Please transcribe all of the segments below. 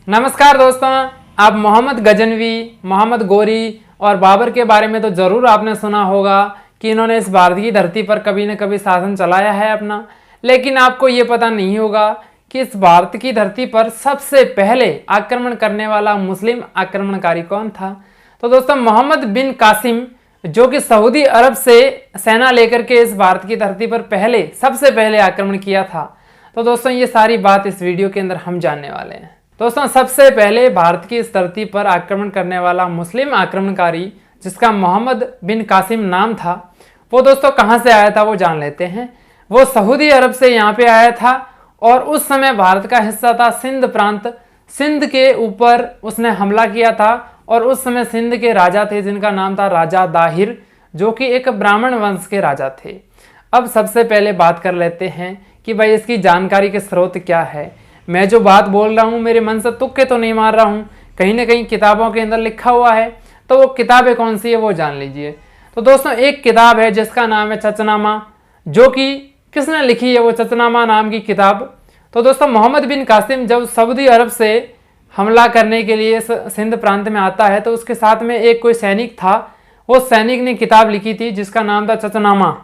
नमस्कार दोस्तों, आप मोहम्मद गजनवी, मोहम्मद गोरी और बाबर के बारे में तो ज़रूर आपने सुना होगा कि इन्होंने इस भारत की धरती पर कभी न कभी शासन चलाया है अपना। लेकिन आपको ये पता नहीं होगा कि इस भारत की धरती पर सबसे पहले आक्रमण करने वाला मुस्लिम आक्रमणकारी कौन था। तो दोस्तों, मोहम्मद बिन कासिम, जो कि सऊदी अरब से सेना लेकर के इस भारत की धरती पर सबसे पहले आक्रमण किया था। तो दोस्तों, ये सारी बात इस वीडियो के अंदर हम जानने वाले हैं। दोस्तों, सबसे पहले भारत की इस धरती पर आक्रमण करने वाला मुस्लिम आक्रमणकारी जिसका मोहम्मद बिन कासिम नाम था, वो दोस्तों कहाँ से आया था वो जान लेते हैं। वो सऊदी अरब से यहाँ पे आया था और उस समय भारत का हिस्सा था सिंध प्रांत। सिंध के ऊपर उसने हमला किया था और उस समय सिंध के राजा थे जिनका नाम था राजा दाहिर, जो कि एक ब्राह्मण वंश के राजा थे। अब सबसे पहले बात कर लेते हैं कि भाई इसकी जानकारी के स्रोत क्या है। मैं जो बात बोल रहा हूँ मेरे मन से तुक्के तो नहीं मार रहा हूँ, कहीं ना कहीं किताबों के अंदर लिखा हुआ है। तो वो किताबें कौन सी है वो जान लीजिए। तो दोस्तों, एक किताब है जिसका नाम है चचनामा, जो कि किसने लिखी है वो चचनामा नाम की किताब। तो दोस्तों, मोहम्मद बिन कासिम जब सऊदी अरब से हमला करने के लिए सिंध प्रांत में आता है तो उसके साथ में एक कोई सैनिक था। वो सैनिक ने किताब लिखी थी जिसका नाम था चचनामा।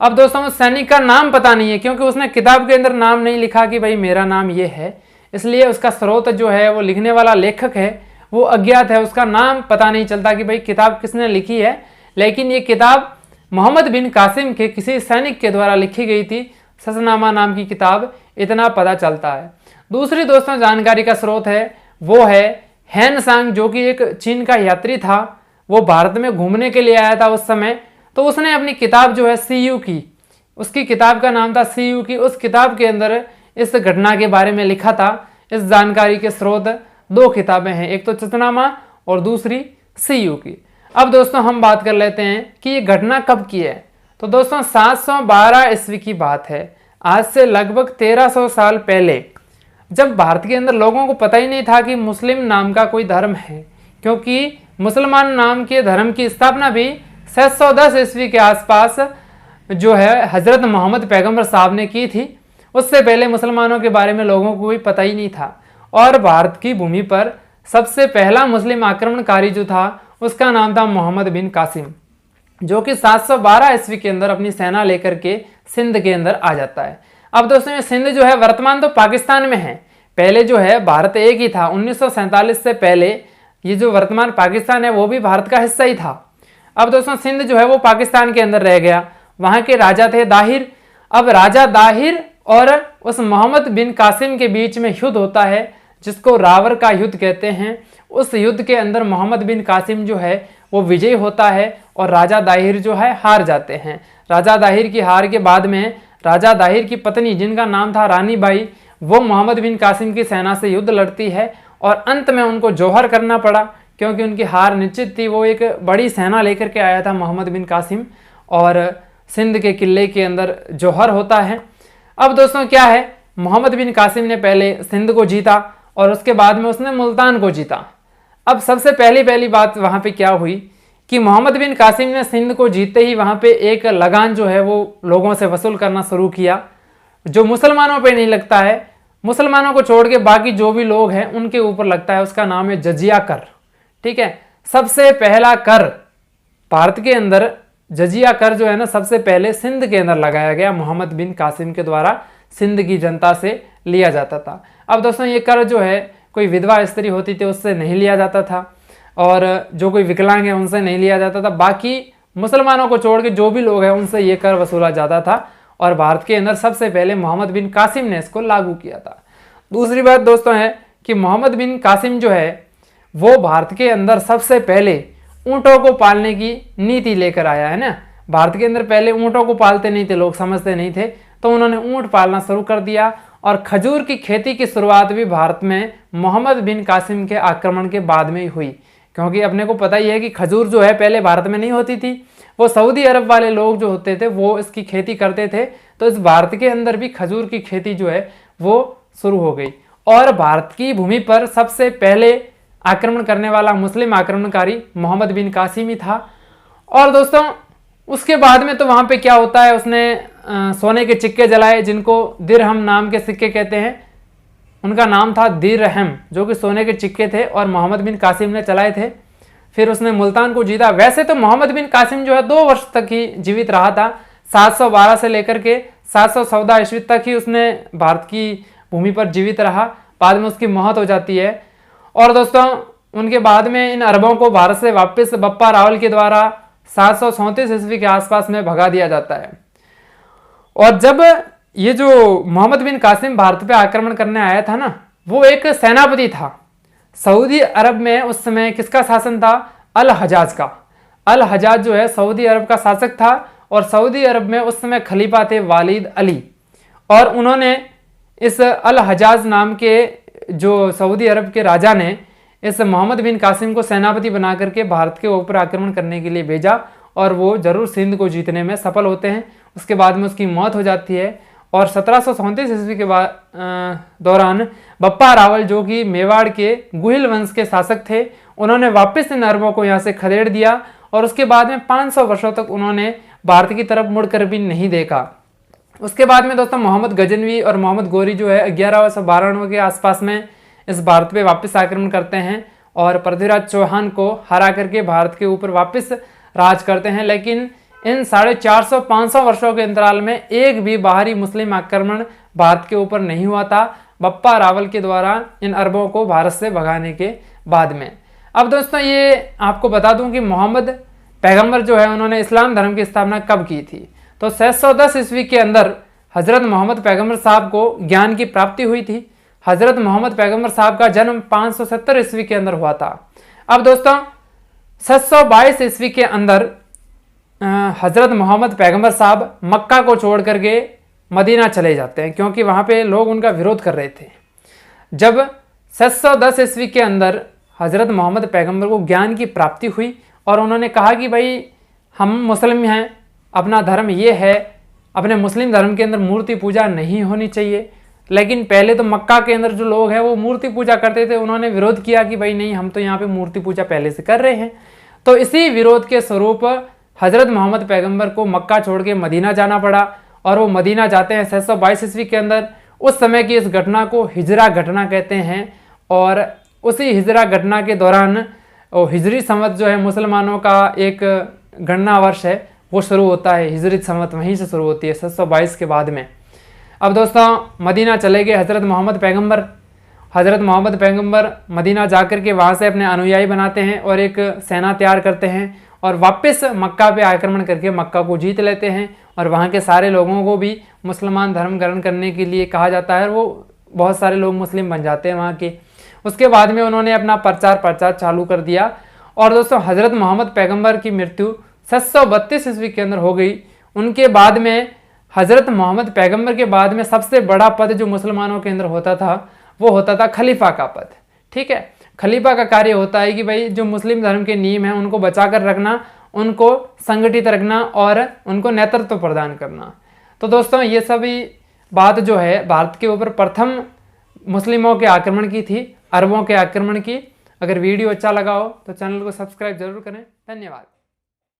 अब दोस्तों, उस सैनिक का नाम पता नहीं है क्योंकि उसने किताब के अंदर नाम नहीं लिखा कि भाई मेरा नाम ये है, इसलिए उसका स्रोत जो है वो लिखने वाला लेखक है वो अज्ञात है, उसका नाम पता नहीं चलता कि भाई किताब किसने लिखी है। लेकिन ये किताब मोहम्मद बिन कासिम के किसी सैनिक के द्वारा लिखी गई थी, चचनामा नाम की किताब, इतना पता चलता है। दूसरी दोस्तों जानकारी का स्रोत है वो है हैन सांग, जो कि एक चीन का यात्री था। वो भारत में घूमने के लिए आया था उस समय। तो उसने अपनी किताब जो है सीयू की, उसकी किताब का नाम था सीयू की, उस किताब के अंदर इस घटना के बारे में लिखा था। इस जानकारी के स्रोत दो किताबें हैं, एक तो चचनामा और दूसरी सीयू की। अब दोस्तों हम बात कर लेते हैं कि ये घटना कब की है। तो दोस्तों 712 ईस्वी की बात है, आज से लगभग 1300 साल पहले, जब भारत के अंदर लोगों को पता ही नहीं था कि मुस्लिम नाम का कोई धर्म है, क्योंकि मुसलमान नाम के धर्म की स्थापना भी 710 ईस्वी के आसपास जो है हजरत मोहम्मद पैगंबर साहब ने की थी। उससे पहले मुसलमानों के बारे में लोगों को कोई पता ही नहीं था। और भारत की भूमि पर सबसे पहला मुस्लिम आक्रमणकारी जो था उसका नाम था मोहम्मद बिन कासिम, जो कि 712 ईस्वी के अंदर अपनी सेना लेकर के सिंध के अंदर आ जाता है। अब दोस्तों, ये सिंध जो है वर्तमान तो पाकिस्तान में है, पहले जो है भारत एक ही था। 1947 से पहले ये जो वर्तमान पाकिस्तान है वो भी भारत का हिस्सा ही था। अब दोस्तों, सिंध जो है वो पाकिस्तान के अंदर रह गया। वहां के राजा थे दाहिर। अब राजा दाहिर और उस मोहम्मद बिन कासिम के बीच में युद्ध होता है जिसको रावर का युद्ध कहते हैं। उस युद्ध के अंदर मोहम्मद बिन कासिम जो है वो विजयी होता है और राजा दाहिर जो है हार जाते हैं। राजा दाहिर की हार के बाद में राजा दाहिर की पत्नी जिनका नाम था रानी बाई, वो मोहम्मद बिन कासिम की सेना से युद्ध लड़ती है और अंत में उनको जौहर करना पड़ा क्योंकि उनकी हार निश्चित थी। वो एक बड़ी सेना लेकर के आया था मोहम्मद बिन कासिम और सिंध के किले के अंदर जौहर होता है। अब दोस्तों क्या है, मोहम्मद बिन कासिम ने पहले सिंध को जीता और उसके बाद में उसने मुल्तान को जीता। अब सबसे पहली बात वहाँ पे क्या हुई कि मोहम्मद बिन कासिम ने सिंध को जीतते ही वहाँ पे एक लगान जो है वो लोगों से वसूल करना शुरू किया, जो मुसलमानों पे नहीं लगता है। मुसलमानों को छोड़ के बाकी जो भी लोग हैं उनके ऊपर लगता है, उसका नाम है जजिया कर। ठीक है, सबसे पहला कर भारत के अंदर जजिया कर जो है ना सबसे पहले सिंध के अंदर लगाया गया, मोहम्मद बिन कासिम के द्वारा सिंध की जनता से लिया जाता था। अब दोस्तों, ये कर जो है कोई विधवा स्त्री होती थी उससे नहीं लिया जाता था और जो कोई विकलांग है उनसे नहीं लिया जाता था। बाकी मुसलमानों को छोड़ के जो भी लोग हैं उनसे ये कर वसूला जाता था और भारत के अंदर सबसे पहले मोहम्मद बिन कासिम ने इसको लागू किया था। दूसरी बात दोस्तों है कि मोहम्मद बिन कासिम जो है वो भारत के अंदर सबसे पहले ऊँटों को पालने की नीति लेकर आया है ना। भारत के अंदर पहले ऊँटों को पालते नहीं थे, लोग समझते नहीं थे, तो उन्होंने ऊँट पालना शुरू कर दिया। और खजूर की खेती की शुरुआत भी भारत में मोहम्मद बिन कासिम के आक्रमण के बाद में ही हुई, क्योंकि अपने को पता ही है कि खजूर जो है पहले भारत में नहीं होती थी, वो सऊदी अरब वाले लोग जो होते थे वो इसकी खेती करते थे। तो इस भारत के अंदर भी खजूर की खेती जो है वो शुरू हो गई और भारत की भूमि पर सबसे पहले आक्रमण करने वाला मुस्लिम आक्रमणकारी मोहम्मद बिन कासिम ही था। और दोस्तों उसके बाद में तो वहाँ पे क्या होता है, उसने सोने के सिक्के जलाए जिनको दिरहम नाम के सिक्के कहते हैं, उनका नाम था दिरहम, जो कि सोने के सिक्के थे और मोहम्मद बिन कासिम ने चलाए थे। फिर उसने मुल्तान को जीता। वैसे तो मोहम्मद बिन कासिम जो है 2 वर्ष तक ही जीवित रहा था, 712 से लेकर के 714 ईस्वी तक ही उसने भारत की भूमि पर जीवित रहा। बाद में उसकी मौत हो जाती है। और दोस्तों उनके बाद में इन अरबों को भारत से वापस बप्पा रावल के द्वारा 737 ईस्वी के आसपास में भगा दिया जाता है। और जब ये जो मोहम्मद बिन कासिम भारत पे आक्रमण करने आया था ना, वो एक सेनापति था। सऊदी अरब में उस समय किसका शासन था? अल हजाज का। अल हजाज जो है सऊदी अरब का शासक था और सऊदी अरब में उस समय खलीफा थे वालिद अली। और उन्होंने इस अल हजाज नाम के जो सऊदी अरब के राजा ने इस मोहम्मद बिन कासिम को सेनापति बना करके भारत के ऊपर आक्रमण करने के लिए भेजा और वो जरूर सिंध को जीतने में सफल होते हैं। उसके बाद में उसकी मौत हो जाती है। और 1737 ईस्वी के दौरान बप्पा रावल, जो कि मेवाड़ के गुहिल वंश के शासक थे, उन्होंने वापस इन अरबों को यहाँ से खदेड़ दिया और उसके बाद में 500 वर्षों तक उन्होंने भारत की तरफ मुड़कर भी नहीं देखा। उसके बाद में दोस्तों मोहम्मद गजनवी और मोहम्मद गोरी जो है 1192 के आसपास में इस भारत पे वापस आक्रमण करते हैं और पृथ्वीराज चौहान को हरा करके भारत के ऊपर वापस राज करते हैं। लेकिन इन 450-500 वर्षों के अंतराल में एक भी बाहरी मुस्लिम आक्रमण भारत के ऊपर नहीं हुआ था बप्पा रावल के द्वारा इन अरबों को भारत से भगाने के बाद में। अब दोस्तों ये आपको बता दूं कि मोहम्मद पैगंबर जो है उन्होंने इस्लाम धर्म की स्थापना कब की थी? तो 610 ईस्वी के अंदर हजरत मोहम्मद पैगंबर साहब को ज्ञान की प्राप्ति हुई थी। हजरत मोहम्मद पैगंबर साहब का जन्म 570 ईस्वी के अंदर हुआ था। अब दोस्तों 722 ईस्वी के अंदर हजरत मोहम्मद पैगंबर साहब मक्का को छोड़ करके मदीना चले जाते हैं, क्योंकि वहाँ पे लोग उनका विरोध कर रहे थे। जब 710 ईस्वी के अंदर हजरत मोहम्मद पैगंबर को ज्ञान की प्राप्ति हुई और उन्होंने कहा कि भाई हम मुस्लिम हैं, अपना धर्म ये है, अपने मुस्लिम धर्म के अंदर मूर्ति पूजा नहीं होनी चाहिए। लेकिन पहले तो मक्का के अंदर जो लोग हैं वो मूर्ति पूजा करते थे, उन्होंने विरोध किया कि भाई नहीं, हम तो यहाँ पे मूर्ति पूजा पहले से कर रहे हैं। तो इसी विरोध के स्वरूप हजरत मोहम्मद पैगंबर को मक्का छोड़ के मदीना जाना पड़ा और वो मदीना जाते हैं 622 ईस्वी के अंदर। उस समय की इस घटना को हिजरा घटना कहते हैं और उसी हिजरा घटना के दौरान हिजरी संवत जो है मुसलमानों का एक गणना वर्ष है वो शुरू होता है। हिजरी संवत वहीं से शुरू होती है 722 के बाद में। अब दोस्तों मदीना चले गए हजरत मोहम्मद पैगंबर। हजरत मोहम्मद पैगंबर मदीना जाकर के वहाँ से अपने अनुयायी बनाते हैं और एक सेना तैयार करते हैं और वापस मक्का पे आक्रमण करके मक्का को जीत लेते हैं और वहाँ के सारे लोगों को भी मुसलमान धर्म ग्रहण करने के लिए कहा जाता है। वो बहुत सारे लोग मुस्लिम बन जाते हैं वहाँ के। उसके बाद में उन्होंने अपना प्रचार चालू कर दिया। और दोस्तों हजरत मोहम्मद पैगंबर की मृत्यु 732 ईस्वी के अंदर हो गई। उनके बाद में हजरत मोहम्मद पैगंबर के बाद में सबसे बड़ा पद जो मुसलमानों के अंदर होता था वो होता था खलीफा का पद। ठीक है, खलीफा का कार्य होता है कि भाई जो मुस्लिम धर्म के नियम हैं उनको बचा कर रखना, उनको संगठित रखना और उनको नेतृत्व प्रदान करना। तो दोस्तों ये सभी बात जो है भारत के ऊपर प्रथम मुस्लिमों के आक्रमण की थी, अरबों के आक्रमण की। अगर वीडियो अच्छा लगा हो तो चैनल को सब्सक्राइब जरूर करें। धन्यवाद।